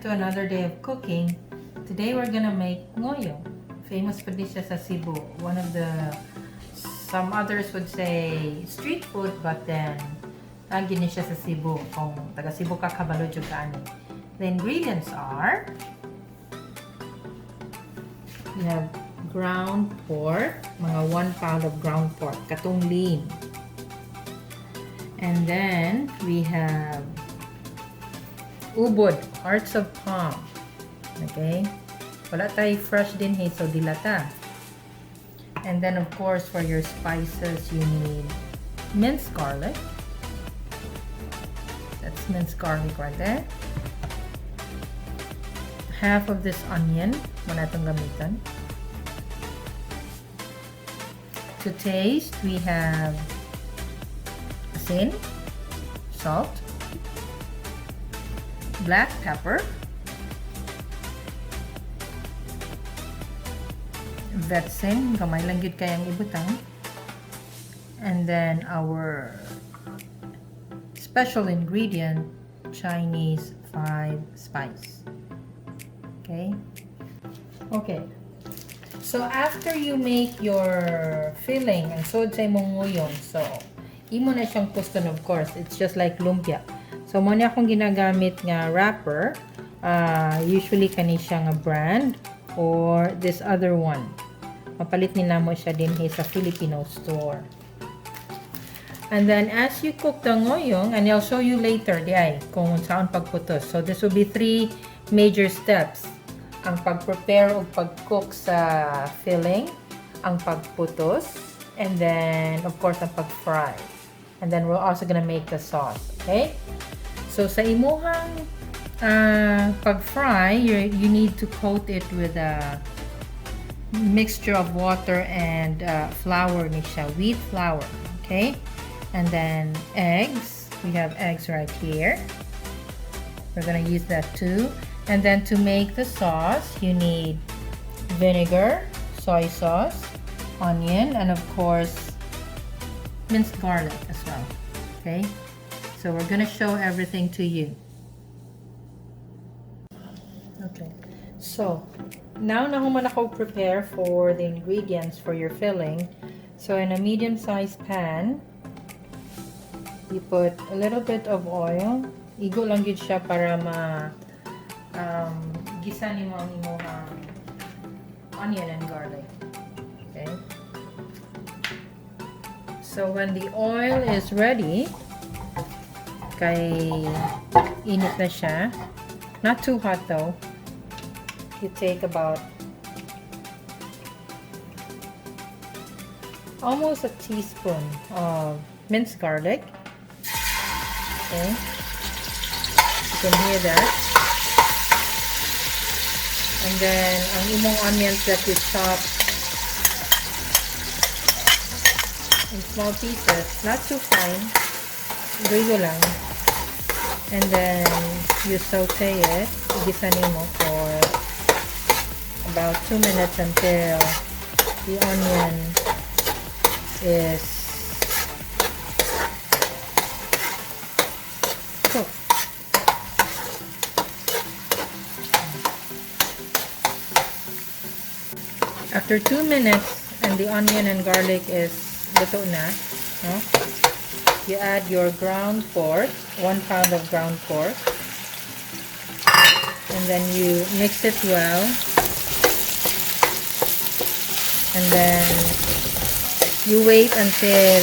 to another day of cooking. Today we're gonna make ngoyo, famous Pradisha sa Cebu. One of the, some others would say street food, but then lagi ni siya sa Cebu. Kung taga Cebu ka, kabalo jud ka ani. The ingredients are, we have ground pork, mga 1 pound of ground pork, katong lean. And then we have ubod, hearts of palm. Okay? Wala tayo fresh din so dilata. And then of course for your spices you need minced garlic. That's minced garlic right there. Half of this onion, wala itong gamitan. To taste, we have asin, salt, black pepper, vetsin, gamay lang gid kayang ibutang, and then our special ingredient, Chinese 5 spice. Okay? Okay. So after you make your filling and so say mong nguyong, so imo na siyang kuston, of course. It's just like lumpia. So mo na akong ginagamit nga wrapper. Usually kani siya nga brand or this other one. Mapalit ni namo siya din sa Filipino store. And then as you cook the ngoyong, and I'll show you later kung saan pagputos. So this will be 3 major steps. Ang pag-prepare o pag-cook sa filling, ang pagputos, and then of course ang pag-fry. And then we're also gonna make the sauce, okay? So sa imuhang pag-fry, you need to coat it with a mixture of water and flour ni siya, wheat flour, okay? And then eggs, we have eggs right here. We're gonna use that too. And then to make the sauce, you need vinegar, soy sauce, onion, and of course minced garlic as well. Okay, so we're gonna show everything to you. Okay, so now nahuman ako prepare for the ingredients for your filling. So in a medium-sized pan, you put a little bit of oil. Igo lang yun siya para gisa ni mo ang imuhang onion and garlic. Okay. So when the oil is ready, kay init na siya. Not too hot though. You take about almost a teaspoon of minced garlic. Okay. You can hear that. And then, ang imong onions that you chop in small pieces, not too fine, grigo lang. And then, you saute it, igisa mo for about 2 minutes until the onion is cooked. After 2 minutes and the onion and garlic is luto na, you add your ground pork, 1 pound of ground pork, and then you mix it well, and then you wait until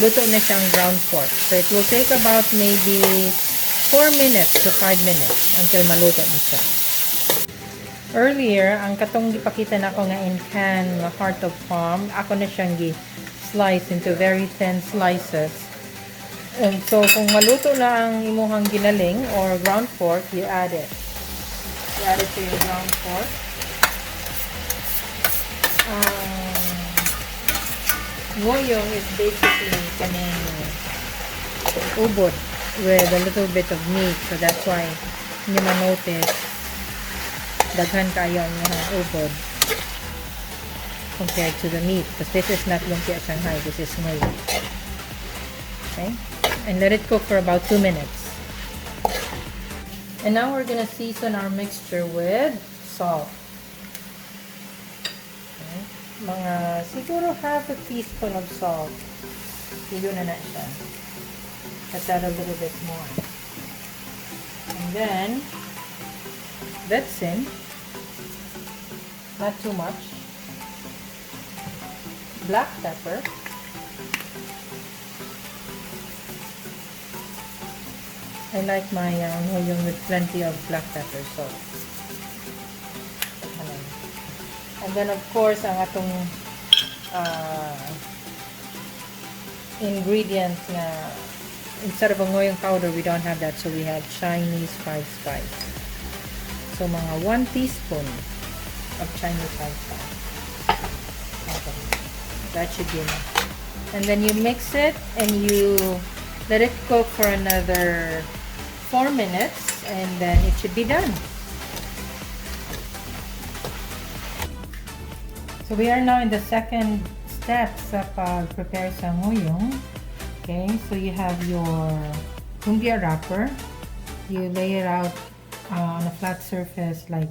luto na siyang ground pork. So it will take about maybe 4 minutes to 5 minutes until maluto na siya. Earlier, ang katong gipakita na ako nga in can nga heart of palm, ako na siyang slice into very thin slices. And so, kung maluto na ang imuhang ginaling or ground pork, you add it. You add it to your ground pork. Ngoyong is basically kaning ubod with a little bit of meat. So that's why hindi ma-notice daghan kayo ang ubod compared to the meat, because this is not lumpia Shanghai, this is ngoyong. Okay, and let it cook for about 2 minutes. And now we're gonna season our mixture with salt. Okay. Mga siguro half a teaspoon of salt. Igo na siya. Let's add a little bit more. And then, vetsin. Not too much. Black pepper. I like my ngoyong with plenty of black pepper, so. And then of course, ang atong ingredients na instead of a ngoyong powder, we don't have that, so we have Chinese 5 spice. So mga 1 teaspoon of Chinese 5 spice. Okay. That should be enough. And then you mix it and you let it cook for another 4 minutes and then it should be done. So we are now in the second step sa pag-prepare sa ngoyong. Okay, so you have your lumpia wrapper. You lay it out on a flat surface like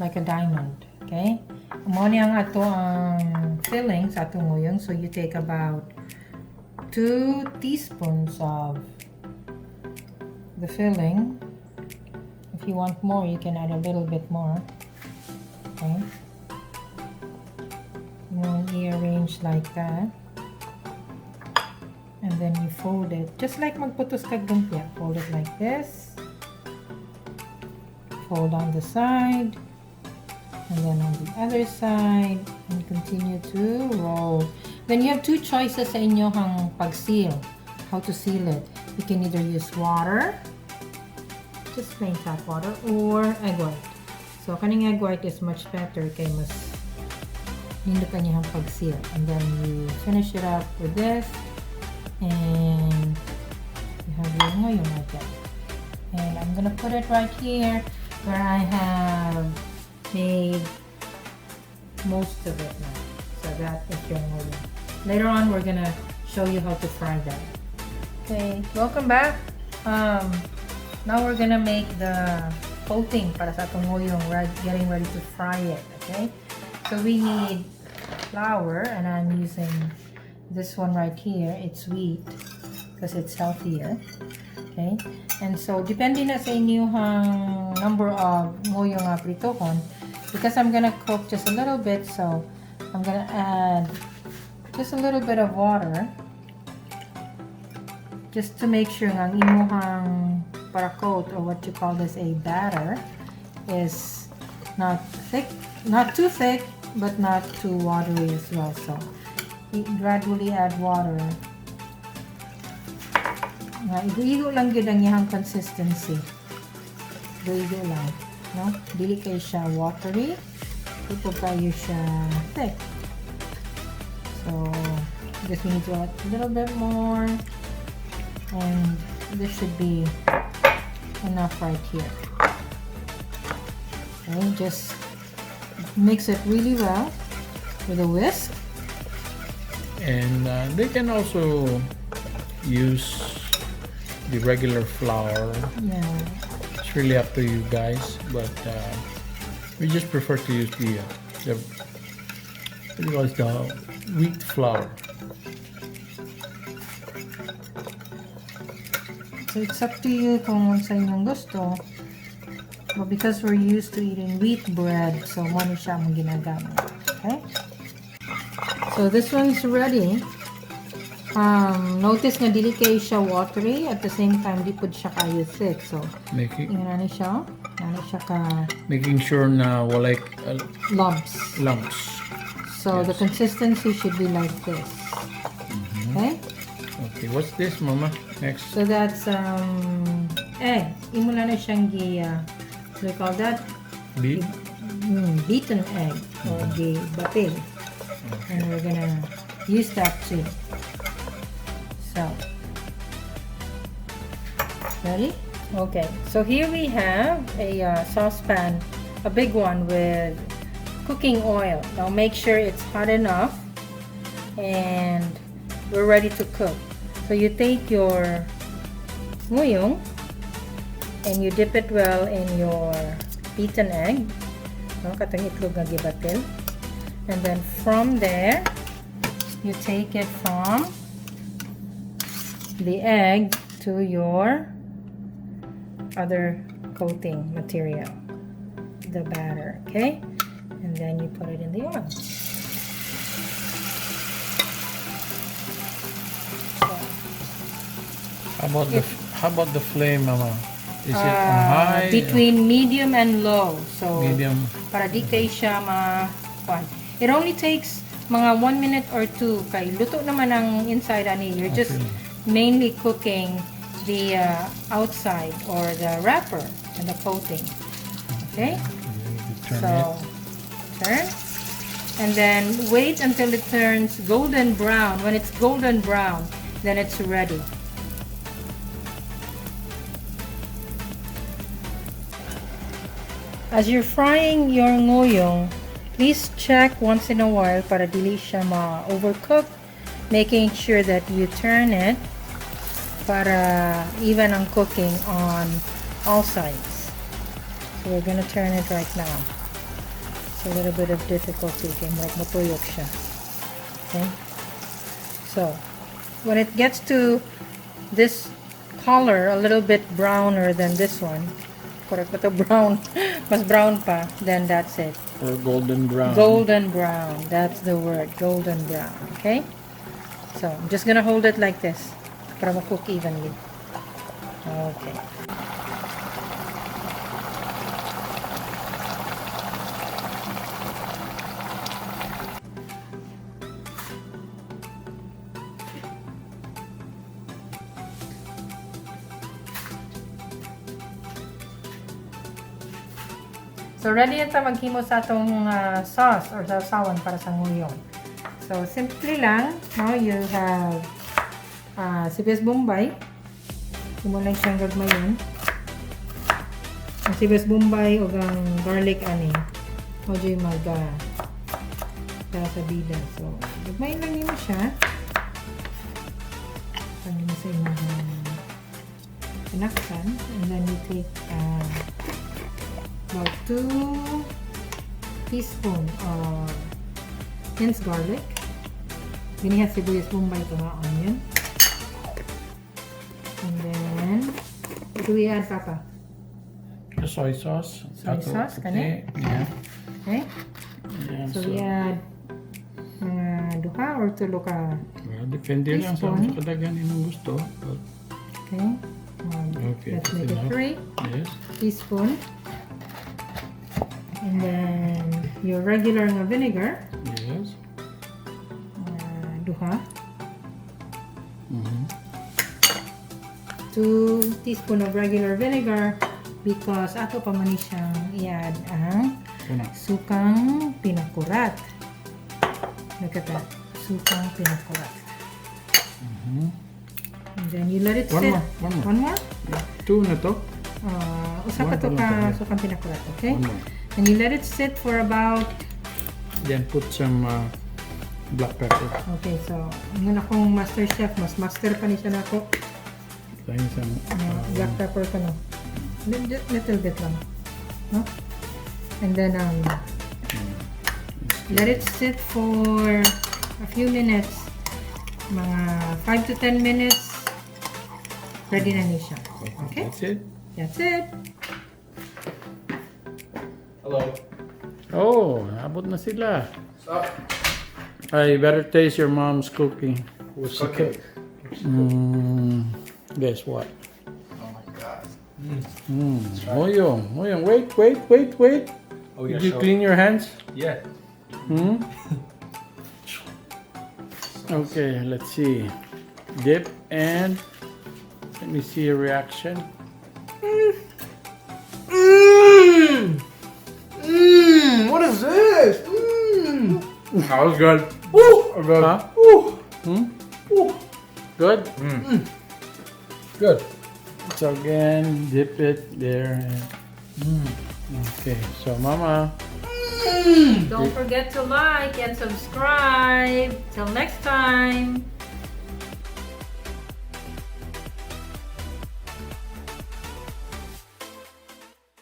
a diamond. Okay, amo ni ang ato ang filling sa atong ngoyong. So you take about 2 teaspoons of the filling. If you want more, you can add a little bit more. Okay, you arrange like that. And then you fold it just like magputos kag lumpia. Fold it like this. Fold on the side. And then on the other side. And continue to roll. Then you have 2 choices sa inyong pag-seal. How to seal it. You can either use water, just plain tap water, or egg white. So kaning egg white is much better kay mas hindi kanyang pag-seal. And then you finish it up with this. And you have your ngoyong like that. And I'm gonna put it right here where I have made most of it now. So that is your ngoyong. Later on, we're gonna show you how to fry that. Okay, welcome back. Now we're gonna make the coating para sa atong ngoyong. We're getting ready to fry it. Okay, so we need flour, and I'm using this one right here. It's wheat because it's healthier. Okay, and so depending na sa inyong number of ngoyong pritohon, because I'm gonna cook just a little bit, so I'm gonna add just a little bit of water just to make sure ang imuhang parakot, or what you call this, a batter, is not thick, not too thick, but not too watery as well. So you gradually add water. Igo lang yun ang iyang consistency. Igo lang, no? Dili kayo siya watery, ito kayo siya thick. So just need to add a little bit more, and this should be enough right here. Okay, just mix it really well with a whisk. And they can also use the regular flour. Yeah. It's really up to you guys, but we just prefer to use the wheat flour. So it's up to you kung sa inyong gusto. But because we're used to eating wheat bread, so mo ni siya ang ginagamit. Okay? So this one's ready. Notice nga dili kayo siya watery, at the same time di pud siya kayo thick. So making siya ka making sure na walay lumps. So Yes. the consistency should be like this. Okay? Okay, what's this, Mama? Next. So that's egg. Imo na siyang what do you call that? Beef. Beaten egg, or the bapig. And we're gonna use that too. So, ready? Okay, so here we have a saucepan, a big one with cooking oil. Now make sure it's hot enough and we're ready to cook. So you take your ngoyong and you dip it well in your beaten egg. No, katong itlog nga gibatil. And then from there, you take it from the egg to your other coating material, the batter, okay? And then you put it in the oil. How about the flame, Mama? Is it on high? Between medium and low. So Medium. para di kay siya it only takes mga 1 minute or 2 kay luto naman ang inside ani. You're just mainly cooking the outside or the wrapper and the coating. Okay? So turn, and then wait until it turns golden brown. When it's golden brown, then it's ready. As you're frying your ngoyong, please check once in a while para dili siya ma-overcook, making sure that you turn it para even ang cooking on all sides. So we're gonna turn it right now. It's a little bit of difficulty kay murag matuyok siya. Okay? So when it gets to this color, a little bit browner than this one, correct ba ito? Brown, mas brown pa, then that's it. Or golden brown. Golden brown, that's the word, golden brown. Okay? So I'm just gonna hold it like this para ma-cook evenly. Okay. So ready na ta maghimo sa atong sauce or sausawan para sa nguyong. So simply lang, no, you have sibuyas bombay. Imo lang siyang gagmayon. Ang sibuyas bombay o ang garlic ani. Mojoy sa bida. So gagmayin lang nimo siya. Pagin mo sa imong pinaksan, and then you take about 2 teaspoons of minced garlic. Ganyan sibuyas bombay ito nga, onion. And then, what do we add, Papa? The soy sauce. Soy sauce, okay. Yeah. Okay? Yeah, So we add duha or tulo ka. Well, depende lang sa kadagan imong gusto. But, okay? Okay, Let's make it 3 yes. teaspoon. And then your regular nga vinegar. Yes. Duha. 2 teaspoon of regular vinegar because ato pa man siyang i-add ang sukang pinakurat. Nagkata, sukang pinakurat. And then you let it sit. One more? Yeah. 2 na to. Usa pa to ka sukang pinakurat, okay? One more. And you let it sit for about... Then put some black pepper. Okay, so ngun akong master chef, mas master pa ni siya na ako. Some Black pepper pa no. Little bit lang. No? And then let it sit for a few minutes. Mga 5 to 10 minutes. Ready na ni siya. Okay? That's it. That's it. Hello. Oh, abot na sila. Stop. I better taste your mom's cooking. Who's cooking? Guess what? Oh my god. Moyong. Wait. Oh yeah. Did you clean your hands? Yeah. Okay, let's see. Dip and let me see your reaction. What is this? That was good. Woo! Good. Huh? Woo! Woo. Good. Good. So again, dip it there. Okay, so Mama. Don't forget to like and subscribe. Till next time.